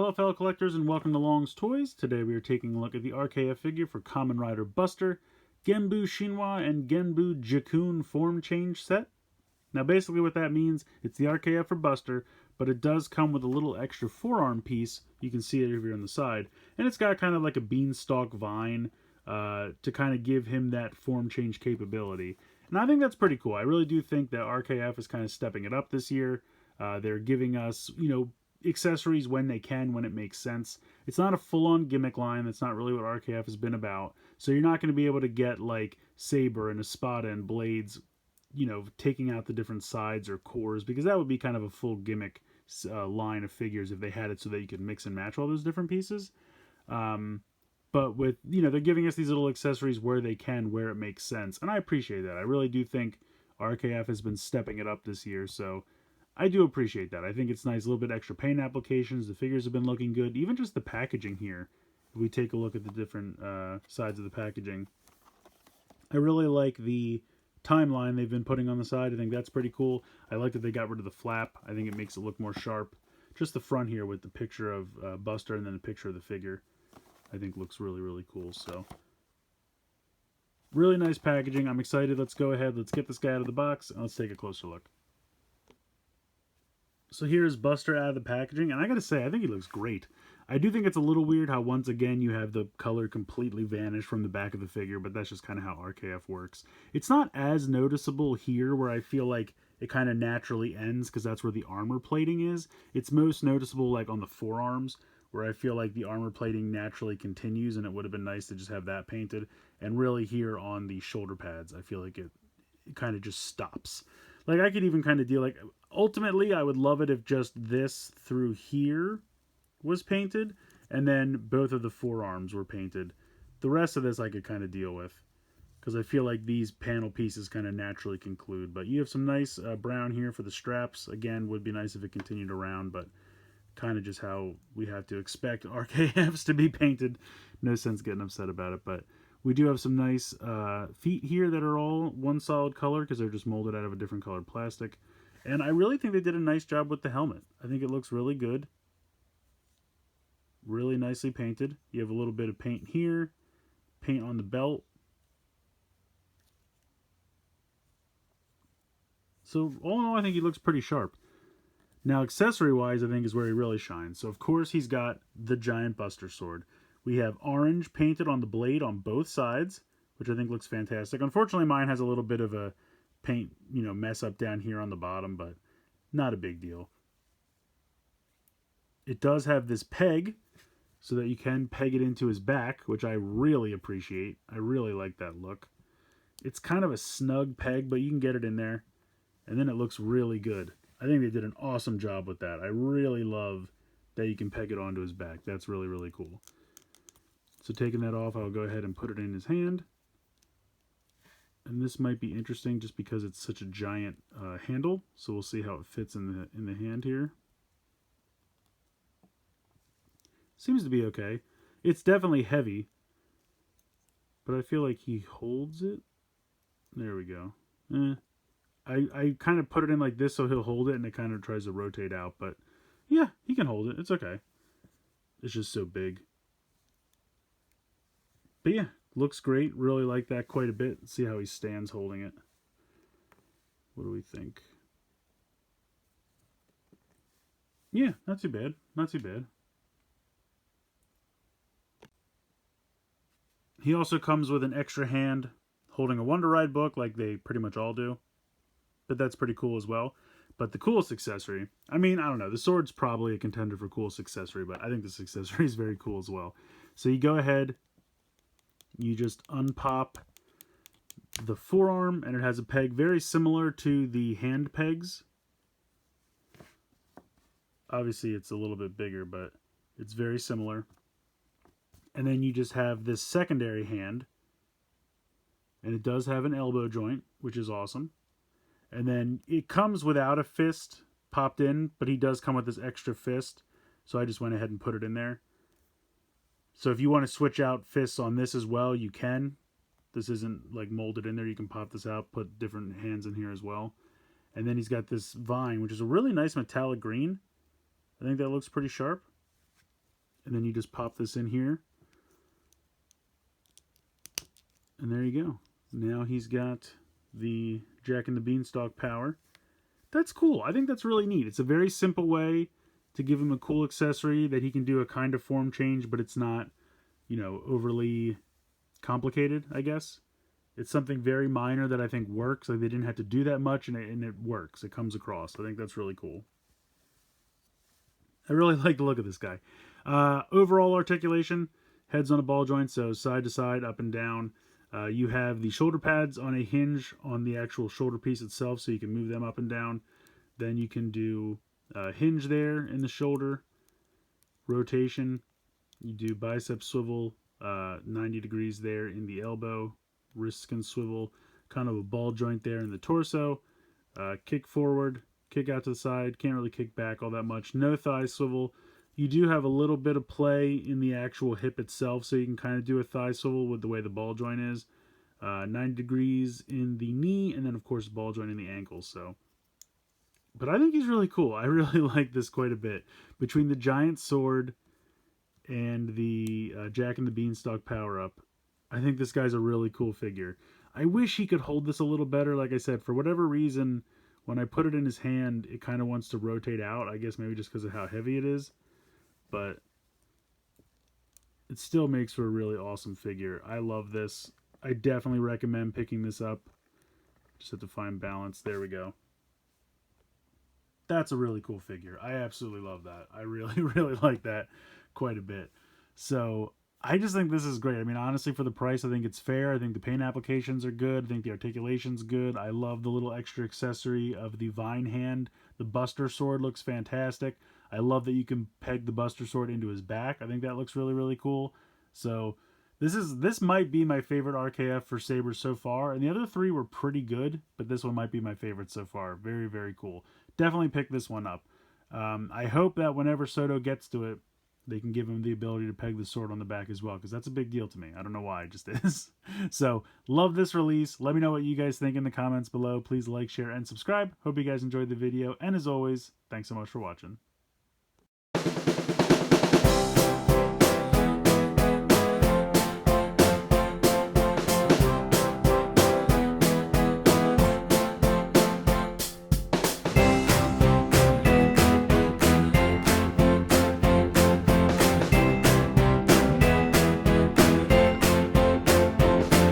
Hello fellow collectors and welcome to Long's Toys. Today we are taking a look at the RKF figure for Kamen Rider Buster, Genbu Shinwa, and Genbu Jakun form change set. Now basically what that means, it's the RKF for Buster, but it does come with a little extra forearm piece. You can see it over here on the side. And it's got kind of like a beanstalk vine to kind of give him that form change capability. And I think that's pretty cool. I really do think that RKF is kind of stepping it up this year. They're giving us, accessories when they can, when it makes sense. It's not a full-on gimmick line. That's not really what RKF has been about. So you're not going to be able to get like Saber and Espada and blades, taking out the different sides or cores, because that would be kind of a full gimmick line of figures if they had it so that you could mix and match all those different pieces. But with, they're giving us these little accessories where they can, where it makes sense. And I appreciate that. I really do think RKF has been stepping it up this year. So I do appreciate that. I think it's nice. A little bit extra paint applications. The figures have been looking good. Even just the packaging here. If we take a look at the different sides of the packaging. I really like the timeline they've been putting on the side. I think that's pretty cool. I like that they got rid of the flap. I think it makes it look more sharp. Just the front here with the picture of Buster and then a picture of the figure, I think looks really, really cool. So, really nice packaging. I'm excited. Let's go ahead. Let's get this guy out of the box and let's take a closer look. So here's Buster out of the packaging, and I gotta say, I think he looks great. I do think it's a little weird how once again you have the color completely vanish from the back of the figure, but that's just kind of how RKF works. It's not as noticeable here where I feel like it kind of naturally ends because that's where the armor plating is. It's most noticeable like on the forearms where I feel like the armor plating naturally continues, and it would have been nice to just have that painted. And really here on the shoulder pads, I feel like it kind of just stops. Like, I could even kind of deal, like, ultimately, I would love it if just this through here was painted, and then both of the forearms were painted. The rest of this I could kind of deal with, because I feel like these panel pieces kind of naturally conclude. But you have some nice brown here for the straps. Again, would be nice if it continued around, but kind of just how we have to expect RKFs to be painted. No sense getting upset about it, but we do have some nice feet here that are all one solid color because they're just molded out of a different colored plastic. And I really think they did a nice job with the helmet. I think it looks really good. Really nicely painted. You have a little bit of paint here, paint on the belt. So all in all, I think he looks pretty sharp. Now, accessory-wise, I think is where he really shines. So of course he's got the giant Buster sword. We have orange painted on the blade on both sides, which I think looks fantastic. Unfortunately, mine has a little bit of a paint, mess up down here on the bottom, but not a big deal. It does have this peg so that you can peg it into his back, which I really appreciate. I really like that look. It's kind of a snug peg, but you can get it in there, and then it looks really good. I think they did an awesome job with that. I really love that you can peg it onto his back. That's really, really cool. So taking that off, I'll go ahead and put it in his hand. And this might be interesting just because it's such a giant handle. So we'll see how it fits in the hand here. Seems to be okay. It's definitely heavy, but I feel like he holds it. There we go. I kind of put it in like this so he'll hold it, and it kind of tries to rotate out. But yeah, he can hold it. It's okay. It's just so big. But yeah, looks great. Really like that quite a bit. See how he stands holding it. What do we think? Yeah, not too bad. Not too bad. He also comes with an extra hand holding a Wonder Ride book like they pretty much all do. But that's pretty cool as well. But the coolest accessory, I mean, I don't know. The sword's probably a contender for coolest accessory, but I think this accessory is very cool as well. So you go ahead, you just unpop the forearm, and it has a peg very similar to the hand pegs. Obviously, it's a little bit bigger, but it's very similar. And then you just have this secondary hand, and it does have an elbow joint, which is awesome. And then it comes without a fist popped in, but he does come with this extra fist. So I just went ahead and put it in there. So if you want to switch out fists on this as well, you can. This isn't like molded in there. You can pop this out, put different hands in here as well. And then he's got this vine, which is a really nice metallic green. I think that looks pretty sharp. And then you just pop this in here. And there you go. Now he's got the Jack and the Beanstalk power. That's cool. I think that's really neat. It's a very simple way to give him a cool accessory that he can do a kind of form change, but it's not, you know, overly complicated, I guess. It's something very minor that I think works. Like, they didn't have to do that much, and it works. It comes across. I think that's really cool. I really like the look of this guy. Overall articulation, head's on a ball joint, so side to side, up and down. You have the shoulder pads on a hinge on the actual shoulder piece itself, so you can move them up and down. Then you can do hinge there in the shoulder, rotation. You do bicep swivel, 90 degrees there in the elbow, wrists can swivel, kind of a ball joint there in the torso, kick forward, kick out to the side, can't really kick back all that much, no thigh swivel. You do have a little bit of play in the actual hip itself, so you can kind of do a thigh swivel with the way the ball joint is. 90 degrees in the knee, and then of course ball joint in the ankle. So, but I think he's really cool. I really like this quite a bit. Between the giant sword and the Jack and the Beanstalk power-up, I think this guy's a really cool figure. I wish he could hold this a little better. Like I said, for whatever reason, when I put it in his hand, it kind of wants to rotate out. I guess maybe just because of how heavy it is. But it still makes for a really awesome figure. I love this. I definitely recommend picking this up. Just have to find balance. There we go. That's a really cool figure. I absolutely love that. I really, really like that quite a bit. So I just think this is great. I mean, honestly, for the price, I think it's fair. I think the paint applications are good. I think the articulation's good. I love the little extra accessory of the vine hand. The Buster sword looks fantastic. I love that you can peg the Buster sword into his back. I think that looks really, really cool. So this might be my favorite RKF for Saber so far. And the other three were pretty good, but this one might be my favorite so far. Very, very cool. Definitely pick this one up. I hope that whenever Soto gets to it, they can give him the ability to peg the sword on the back as well, because that's a big deal to me. I don't know why, it just is. So, love this release. Let me know what you guys think in the comments below. Please like, share, and subscribe. Hope you guys enjoyed the video. And as always, thanks so much for watching.